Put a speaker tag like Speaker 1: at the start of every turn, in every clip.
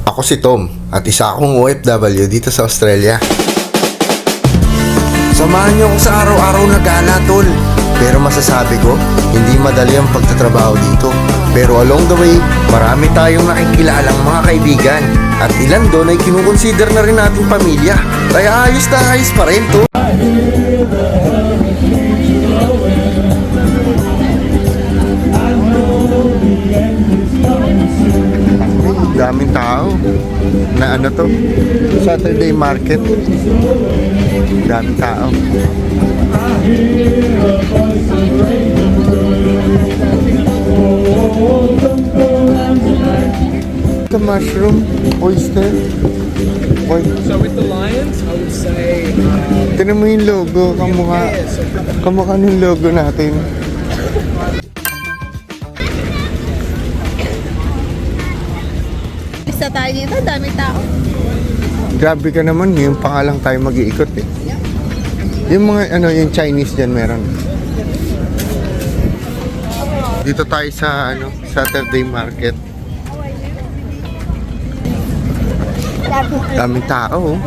Speaker 1: Ako si Tom at isa akong OFW dito sa Australia. Samahan niyo ako sa araw-araw na gala, tol. Pero masasabi ko, hindi madali ang pagtatrabaho dito. Pero along the way, marami tayong nakikilalang mga kaibigan. At ilan doon ay kinukonsider na rin nating pamilya. Kaya ayos na ayos pa rin, tol. Daming tao na ano to, Saturday market. Daming tao. The mushroom, oyster.
Speaker 2: So with the lions, I would say
Speaker 1: Tignan mo yung logo, kamukha ng logo natin.
Speaker 3: Isa tayo dito, dami tao.
Speaker 1: Grabe ka naman, yung pangalang tayo mag-iikot eh. Yung mga ano, yung Chinese dyan meron. Dito tayo sa ano, Saturday market. Daming tao oh.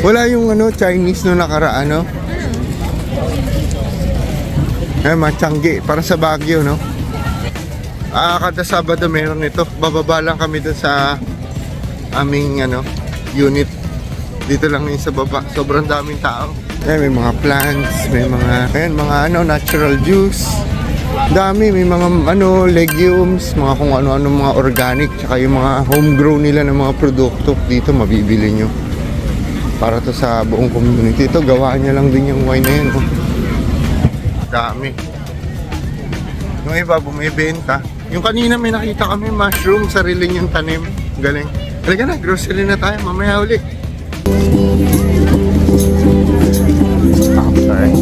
Speaker 1: Wala yung ano, Chinese no nakaraan no. Mga Changi, parang sa Baguio no. Kada Sabado meron ito. Bababa lang kami dun sa aming ano, unit. Dito lang yun sa baba. Sobrang daming tao. May mga plants, may mga mga ano, natural juice. Dami, may mga ano, legumes, mga kung ano-ano, mga organic, tsaka yung mga homegrown nila ng mga produkto dito mabibili nyo. Para to sa buong community. Ito, gawaan niya lang din yung wine na yan. Oh. Dami. Yung iba, bumibenta. Yung kanina may nakita kami mushroom, sarili niyang tanim. Galing. Halika na, grocery na tayo. Mamaya ulit. Okay.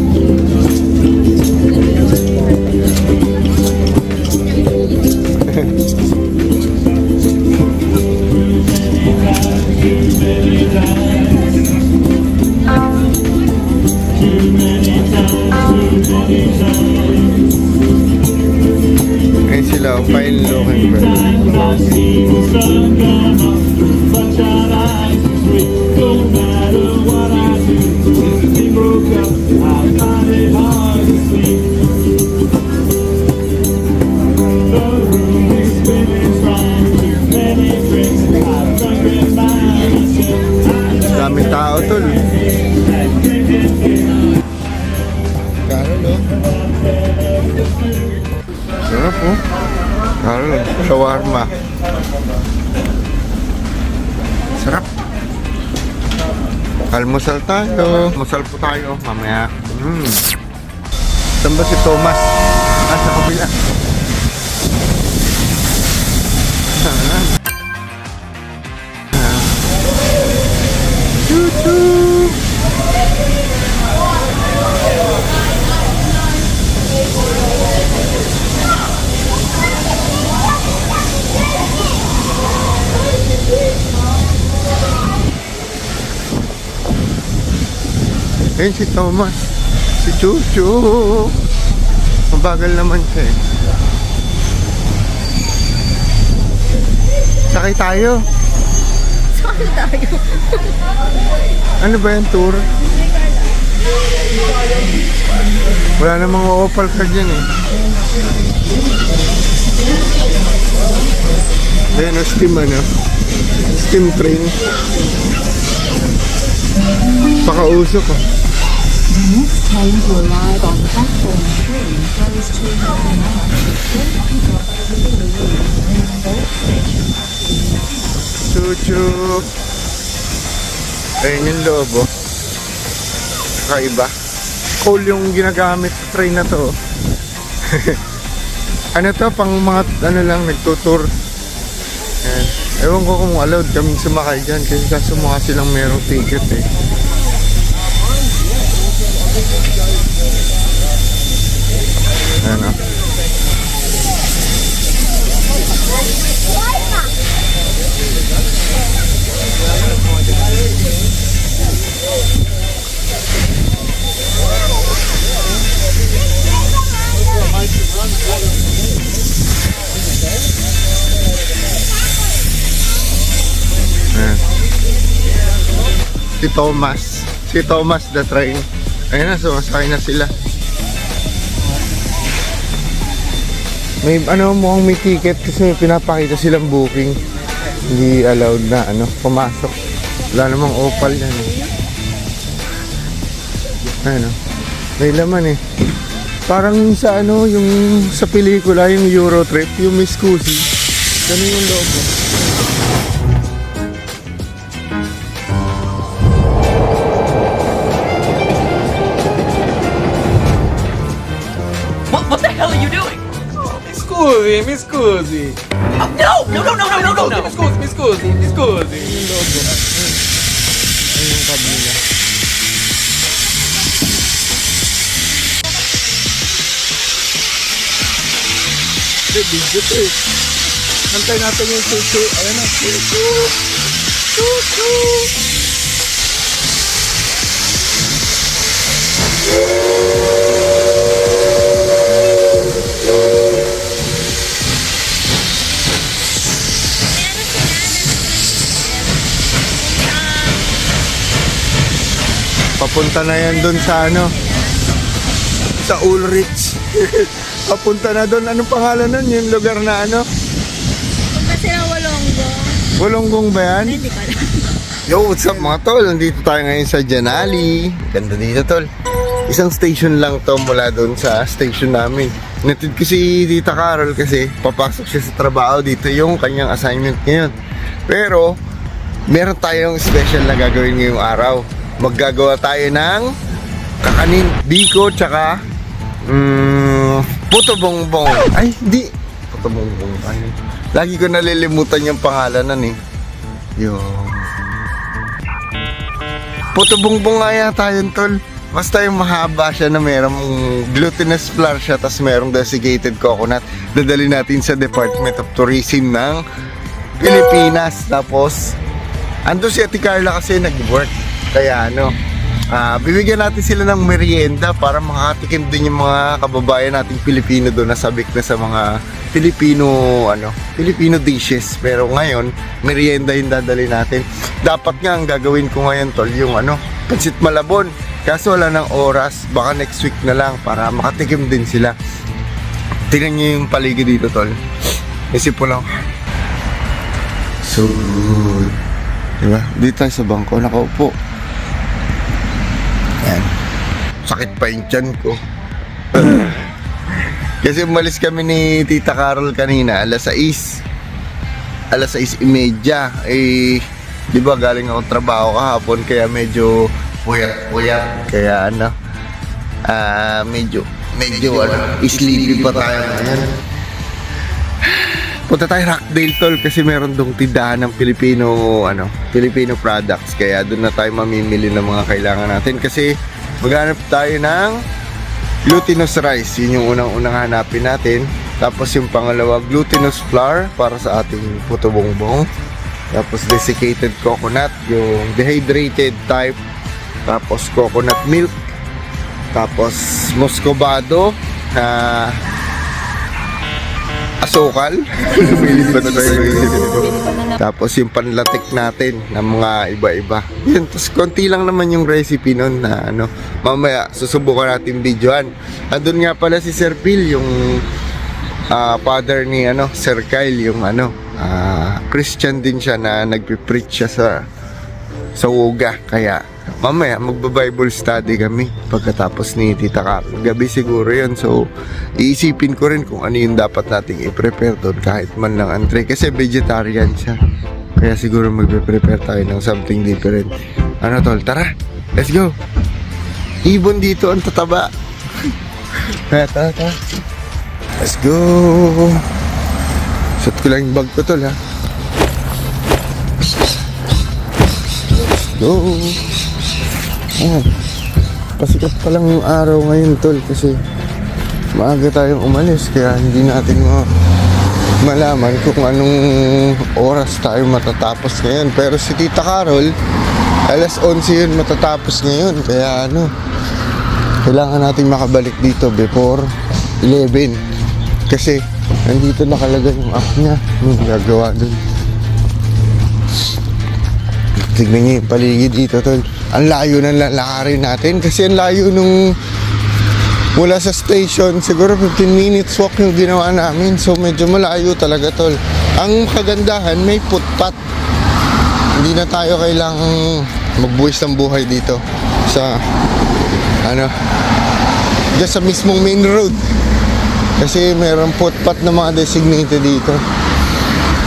Speaker 1: Ayun sila, fine looking bird. Daming tao tol. Karol oh. Sarap oh. Karol, shawarma. Sarap. Almusal tayo. Almusal po tayo mamaya. Saan ba si Thomas? Sa kabila. Ayun si Thomas. Si Chuchu. Mabagal naman siya eh. Sakay tayo.
Speaker 3: Sakay tayo.
Speaker 1: Ano ba yung tour? Wala na mga opal ka dyan eh. Ayan o, steam ano. Steam train. Pakausok ko.
Speaker 4: The next train to arrive on platform 3 goes to
Speaker 1: Chuchu. Ayun yung lobo. Kakaiba. Cool yung ginagamit sa train na to. Ano to, pang mga ano lang, nagtutour. Ayan. Ewan ko kung allowed kaming sumakay dyan kasi kaso mukha silang merong ticket eh. Ano? si Thomas. Si Thomas the train. Ayun na, sumasakay na sila. May mukhang may ticket kasi pinapakita silang booking. Hindi allowed na pumasok. Wala namang opal yan. May laman eh. Parang sa yung sa pelikula, yung Euro Trip, yung Miss Cusi. Ganun yung loob.
Speaker 5: What the hell are you doing?
Speaker 2: Mi scusi.
Speaker 5: No!
Speaker 2: Mi scusi.
Speaker 1: Ayun kabila. Video to eh. Nantay natin yung susu. Ayan na. Susu. Papunta na yan dun sa sa Ulrich. Papunta na dun. Anong pangalan nun? Yung lugar na
Speaker 3: Punta sila Walonggo.
Speaker 1: Walonggong ba yan?
Speaker 3: Hindi ko alam.
Speaker 1: Yo, what's up mga tol? Nandito tayo ngayon sa Janali. Ganda dito tol. Isang station lang to mula doon sa station namin. Natid ko si Tita Carol kasi papasok siya sa trabaho dito yung kanyang assignment ngayon. Pero, meron tayong special na gagawin ngayong araw. Maggagawa tayo ng kakanin, biko, tsaka puto bongbong. Ay, di. Puto bongbong. Ay, lagi ko nalilimutan yung pangalanan eh. Yung puto bongbong nga yata yun tol. Basta yung mahaba siya na merong glutinous flour siya, tas merong desiccated coconut. Dadali natin sa Department of Tourism ng Pilipinas. Tapos ando si Ate Carla kasi nag-work. Kaya bibigyan natin sila ng merienda para makatikim din yung mga kababayan nating Pilipino doon na sabik na sa mga Filipino dishes. Pero ngayon, merienda yung dadali natin. Dapat nga ang gagawin ko ngayon tol, yung pansit malabon. Kaso wala ng oras, baka next week na lang para makatikim din sila. Tingnan nyo yung paligid dito tol. Isip po lang. So good. Diba? Dito tayo sa bangko, nakaupo. Yan. Sakit pa yung tiyan ko. Kasi umalis kami ni Tita Carol kanina, alas 6. Alas 6:30. Eh, di ba galing ako trabaho kahapon kaya medyo puyat. Kaya medyo sleepy pa tayo ngayon. Punta tayo Rockdale tol kasi meron dong tindahan ng Filipino products. Kaya doon na tayo mamimili ng mga kailangan natin kasi maghanap tayo ng glutinous rice. Yun yung unang hanapin natin. Tapos yung pangalawa, glutinous flour para sa ating puto bongbong. Tapos desiccated coconut, yung dehydrated type. Tapos coconut milk. Tapos muscovado asukal. Lumilit ba na tayo tapos yung panlatik natin ng mga iba-iba. Yan, tapos konti lang naman yung recipe nun na mamaya susubukan natin videoan. Andun nga pala si Sir Phil, yung father ni Sir Kyle, yung Christian din siya na nagpipreach siya sa Woga. Kaya mamaya magba-Bible study kami pagkatapos ni Tita Carol. Gabi siguro yun. So iisipin ko rin kung ano yung dapat nating i-prepare doon kahit man lang entree. Kasi vegetarian siya. Kaya siguro magpe-prepare tayo ng something different. Tol? Tara! Let's go! Ibon dito ang tataba. Tara. Let's go! Shot ko lang yung bag ko tol ha. Let's go! Ayan. Pasikat pa lang yung araw ngayon tol kasi maaga tayong umalis kaya hindi natin malaman kung anong oras tayo matatapos ngayon. Pero si Tita Carol alas 11 yun matatapos ngayon kaya kailangan natin makabalik dito before 11 kasi nandito nakalagay yung app niya yung gagawa dun. Tignan niyo yung paligid dito, tol. Ang layo ng lalakarin natin kasi ang layo nung mula sa station. Siguro 15 minutes walk yung ginawa namin. So medyo malayo talaga, tol. Ang kagandahan, may footpath. Hindi na tayo kailangang magbuwis ng buhay dito sa just sa mismong main road. Kasi mayroong footpath na mga designated dito.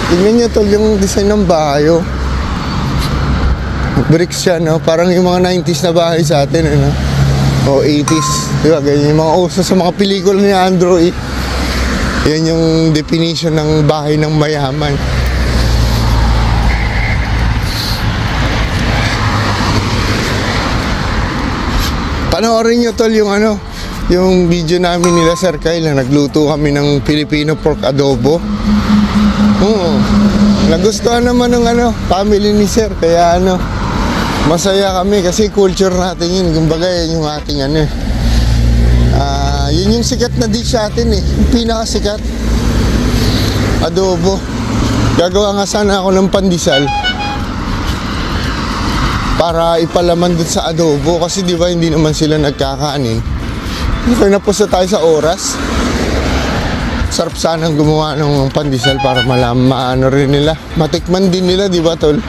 Speaker 1: Tignan nyo, tol, yung design ng bahay, oh. Bricks siya, no? Parang yung mga 90s na bahay sa atin, ano? O 80s. Diba? Ganyan yung mga uso sa mga pelikula ni Andrew, eh. Yan yung definition ng bahay ng mayaman. Panoorin nyo, tol, yung yung video namin nila Sir Kyle na nagluto kami ng Filipino pork adobo. Nagustuhan naman ng family ni Sir, kaya masaya kami kasi culture natin yun. Kumbaga yun yung ating yun yung sikat na dish natin, eh. Yung pinakasikat, adobo. Gagawa nga sana ako ng pandesal para ipalaman dun sa adobo kasi di ba hindi naman sila nagkakanin. Okay, napos na tayo sa oras. Sarap sanang gumawa ng pandesal para maano rin nila. Matikman din nila, di ba, tol?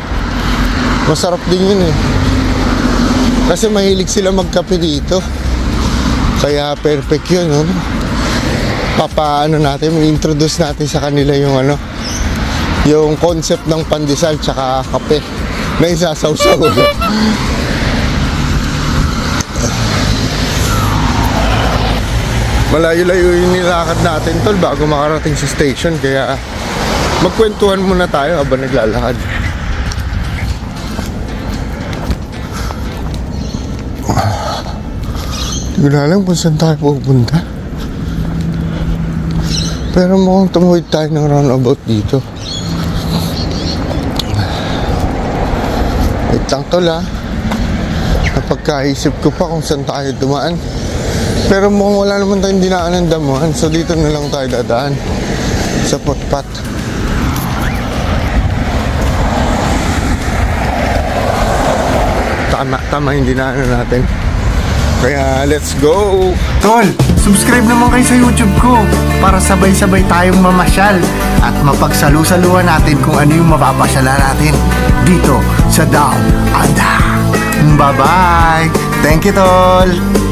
Speaker 1: Masarap din yun, eh. Kasi mahilig sila magkape dito. Kaya perfect yun, no? Natin, introduce natin sa kanila yung yung concept ng pandesal tsaka kape na isasawsaw. Malayo-layo yung nilakad natin, tol, bago makarating sa station. Kaya magkwentuhan muna tayo habang naglalakad. Hindi ko na alam kung saan tayo pupunta. Pero mukhang tumuhid tayo ng roundabout dito. Wait lang, tol, ha. Napagkaisip ko pa kung saan tayo dumaan. Pero mukhang wala naman tayong dinaan ng damuhan. So dito na lang tayo dadaan sa footpath. Tama yung dinaanan natin. Kaya let's go!
Speaker 6: Tol, subscribe naman kayo sa YouTube ko para sabay-sabay tayong mamasyal at mapagsalu-saluhan natin kung ano yung mapapasyala natin dito sa Down Under. Bye-bye! Thank you, Tol!